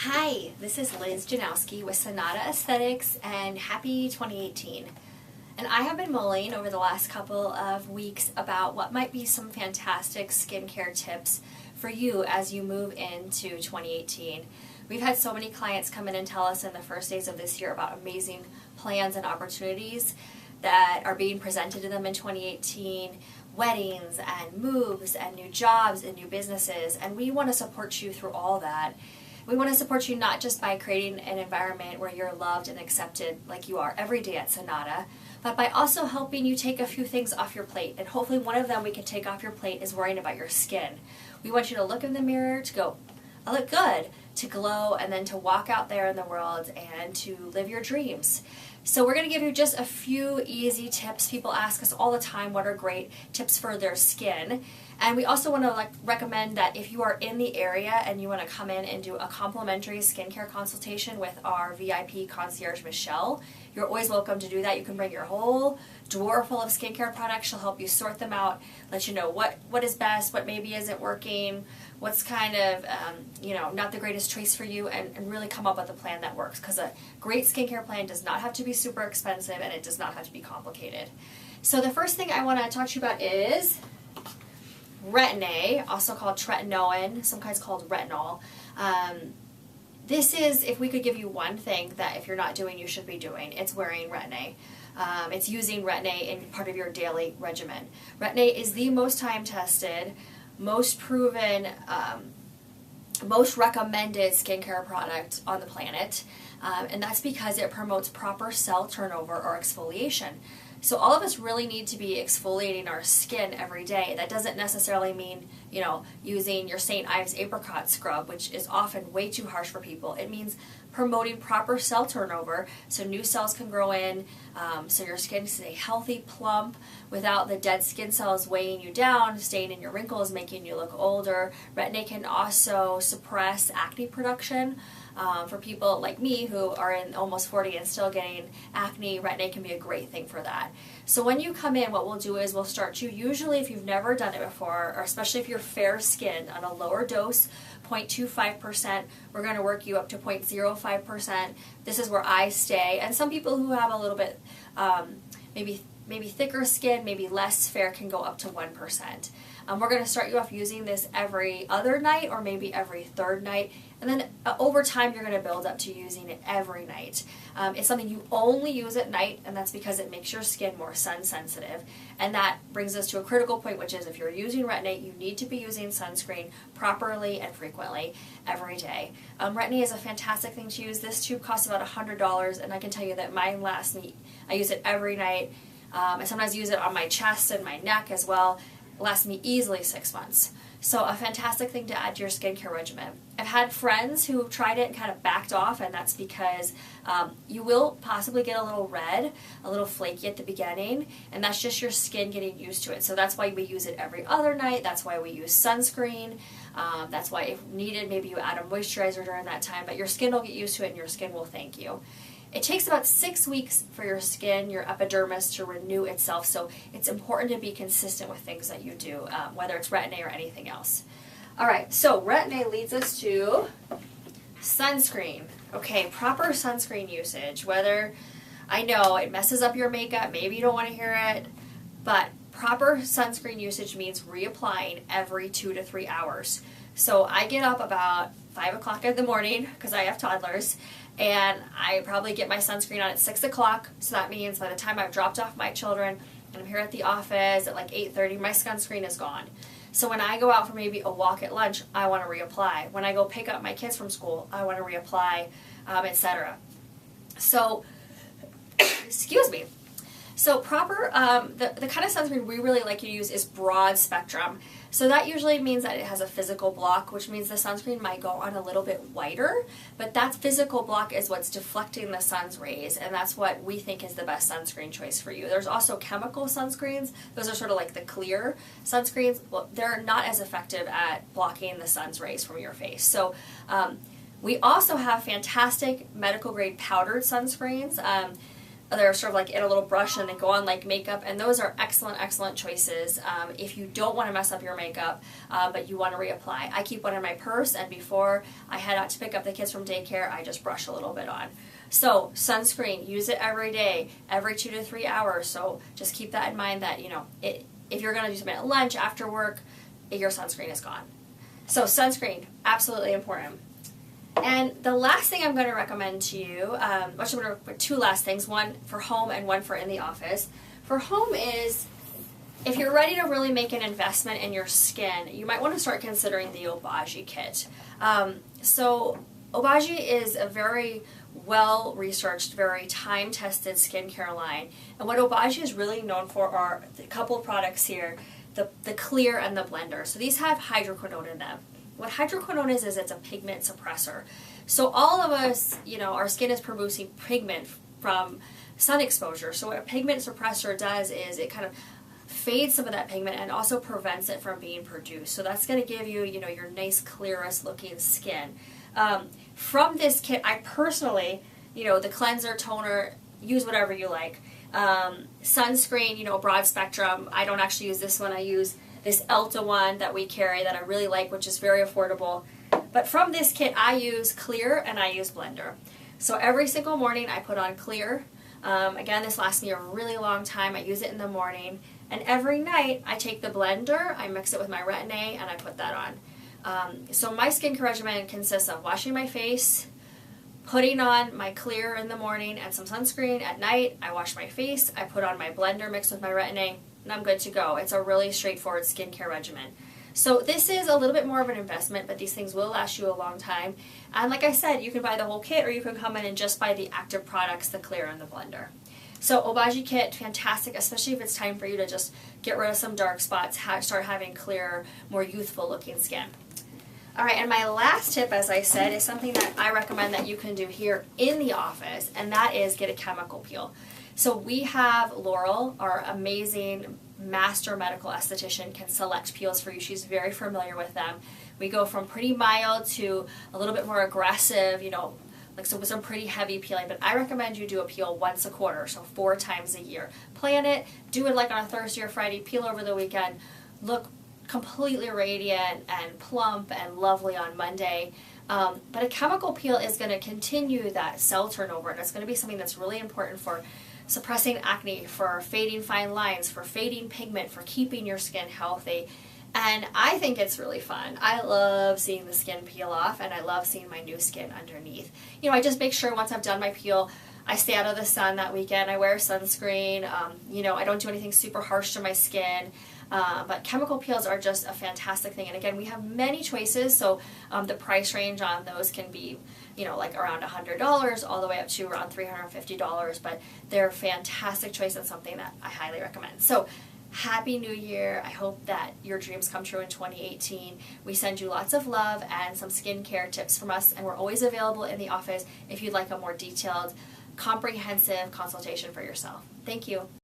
Hi, this is Liz Janowski with Sonata Aesthetics, and happy 2018. And I have been mulling over the last couple of weeks about what might be some fantastic skincare tips for you as you move into 2018. We've had so many clients come in and tell us in the first days of this year about amazing plans and opportunities that are being presented to them in 2018, weddings and moves and new jobs and new businesses, and we want to support you through all that. We want to support you not just by creating an environment where you're loved and accepted like you are every day at Sonata, but by also helping you take a few things off your plate. And hopefully one of them we can take off your plate is worrying about your skin. We want you to look in the mirror to go, I look good, to glow, and then to walk out there in the world and to live your dreams. So we're going to give you just a few easy tips. People ask us all the time what are great tips for their skin. And we also want to recommend that if you are in the area and you want to come in and do a complimentary skincare consultation with our VIP concierge, Michelle, you're always welcome to do that. You can bring your whole drawer full of skincare products. She'll help you sort them out, let you know what is best, what maybe isn't working, what's kind of not the greatest choice for you, and really come up with a plan that works, because a great skincare plan does not have to be super expensive and it does not have to be complicated. So the first thing I want to talk to you about is Retin A, also called tretinoin, sometimes called retinol. This is, if we could give you one thing that if you're not doing, you should be doing, it's wearing Retin A. It's using Retin A in part of your daily regimen. Retin A is the most time-tested, most proven, most recommended skincare product on the planet, and that's because it promotes proper cell turnover or exfoliation. So all of us really need to be exfoliating our skin every day. That doesn't necessarily mean, using your St. Ives apricot scrub, which is often way too harsh for people. It means promoting proper cell turnover so new cells can grow in, so your skin can stay healthy, plump, without the dead skin cells weighing you down, staying in your wrinkles, making you look older. Retin A can also suppress acne production. For people like me who are in almost 40 and still getting acne, Retin A can be a great thing for that. So when you come in, what we'll do is we'll start you, usually if you've never done it before, or especially if you're fair skinned, on a lower dose, 0.25%. We're going to work you up to 0.05%. This is where I stay. And some people who have a little bit maybe thicker skin, maybe less fair, can go up to 1%. We're going to start you off using this every other night or maybe every third night, and then over time you're going to build up to using it every night. It's something you only use at night, and that's because it makes your skin more sun sensitive. And that brings us to a critical point, which is if you're using Retin A, you need to be using sunscreen properly and frequently every day. Retin A is a fantastic thing to use. This tube costs about $100, and I can tell you that mine lasts me. I use it every night. I sometimes use it on my chest and my neck as well. It lasts me easily 6 months. So a fantastic thing to add to your skincare regimen. I've had friends who tried it and kind of backed off, and that's because you will possibly get a little red, a little flaky at the beginning, and that's just your skin getting used to it. So that's why we use it every other night. That's why we use sunscreen. That's why if needed, maybe you add a moisturizer during that time, but your skin will get used to it and your skin will thank you. It takes about 6 weeks for your skin, your epidermis, to renew itself, so it's important to be consistent with things that you do, whether it's Retin A or anything else. All right, so Retin A leads us to sunscreen. Okay, proper sunscreen usage, whether, I know it messes up your makeup, maybe you don't want to hear it, but proper sunscreen usage means reapplying every 2 to 3 hours. So I get up about 5 o'clock in the morning because I have toddlers, and I probably get my sunscreen on at 6 o'clock. So that means by the time I've dropped off my children and I'm here at the office at like 8:30, my sunscreen is gone. So when I go out for maybe a walk at lunch, I want to reapply. When I go pick up my kids from school, I want to reapply, etc. So, excuse me. So proper, the kind of sunscreen we really like to use is broad spectrum. So that usually means that it has a physical block, which means the sunscreen might go on a little bit whiter, but that physical block is what's deflecting the sun's rays, and that's what we think is the best sunscreen choice for you. There's also chemical sunscreens. Those are sort of like the clear sunscreens. Well, they're not as effective at blocking the sun's rays from your face. So we also have fantastic medical grade powdered sunscreens. they're sort of like in a little brush and they go on like makeup, and those are excellent choices if you don't want to mess up your makeup but you want to reapply. I keep one in my purse, and before I head out to pick up the kids from daycare, I just brush a little bit on. So sunscreen, use it every day, every 2 to 3 hours. So just keep that in mind that, you know, if you're going to do something at lunch, after work, your sunscreen is gone. So sunscreen, absolutely important. And the last thing I'm going to recommend to you, actually I'm going to put two last things, one for home and one for in the office. For home is, if you're ready to really make an investment in your skin, you might want to start considering the Obagi kit. So Obagi is a very well-researched, very time-tested skincare line. And what Obagi is really known for are a couple of products here, the clear and the blender. So these have hydroquinone in them. What hydroquinone is it's a pigment suppressor. So all of us, you know, our skin is producing pigment from sun exposure. So what a pigment suppressor does is it kind of fades some of that pigment and also prevents it from being produced. So that's going to give you, you know, your nice, clearest looking skin. From this kit, I personally, you know, the cleanser, toner, use whatever you like. Sunscreen, you know, broad spectrum. I don't actually use this one. I use this Elta one that we carry that I really like, which is very affordable. But from this kit, I use clear and I use blender. So every single morning I put on clear. Again, this lasts me a really long time. I use it in the morning. And every night I take the blender, I mix it with my Retin A, and I put that on. So my skincare regimen consists of washing my face, putting on my clear in the morning and some sunscreen. At night, I wash my face, I put on my blender mixed with my Retin A, and I'm good to go. It's a really straightforward skincare regimen. So this is a little bit more of an investment, but these things will last you a long time. And like I said, you can buy the whole kit, or you can come in and just buy the active products, the clear and the blender. So Obagi kit, fantastic, especially if it's time for you to just get rid of some dark spots, start having clearer, more youthful looking skin. All right, and my last tip, as I said, is something that I recommend that you can do here in the office, and that is get a chemical peel. So we have Laurel, our amazing master medical esthetician, can select peels for you. She's very familiar with them. We go from pretty mild to a little bit more aggressive, you know, like some pretty heavy peeling, but I recommend you do a peel once a quarter, so 4 times a year. Plan it, do it like on a Thursday or Friday, peel over the weekend, look completely radiant and plump and lovely on Monday. But a chemical peel is going to continue that cell turnover, and it's going to be something that's really important for suppressing acne, for fading fine lines, for fading pigment, for keeping your skin healthy. And I think it's really fun. I love seeing the skin peel off, and I love seeing my new skin underneath. You know, I just make sure once I've done my peel, I stay out of the sun that weekend. I wear sunscreen. You know, I don't do anything super harsh to my skin. But chemical peels are just a fantastic thing. And again, we have many choices, so the price range on those can be, you know, like around $100 all the way up to around $350, but they're a fantastic choice and something that I highly recommend. So Happy New Year. I hope that your dreams come true in 2018. We send you lots of love and some skincare tips from us, and we're always available in the office if you'd like a more detailed, comprehensive consultation for yourself. Thank you.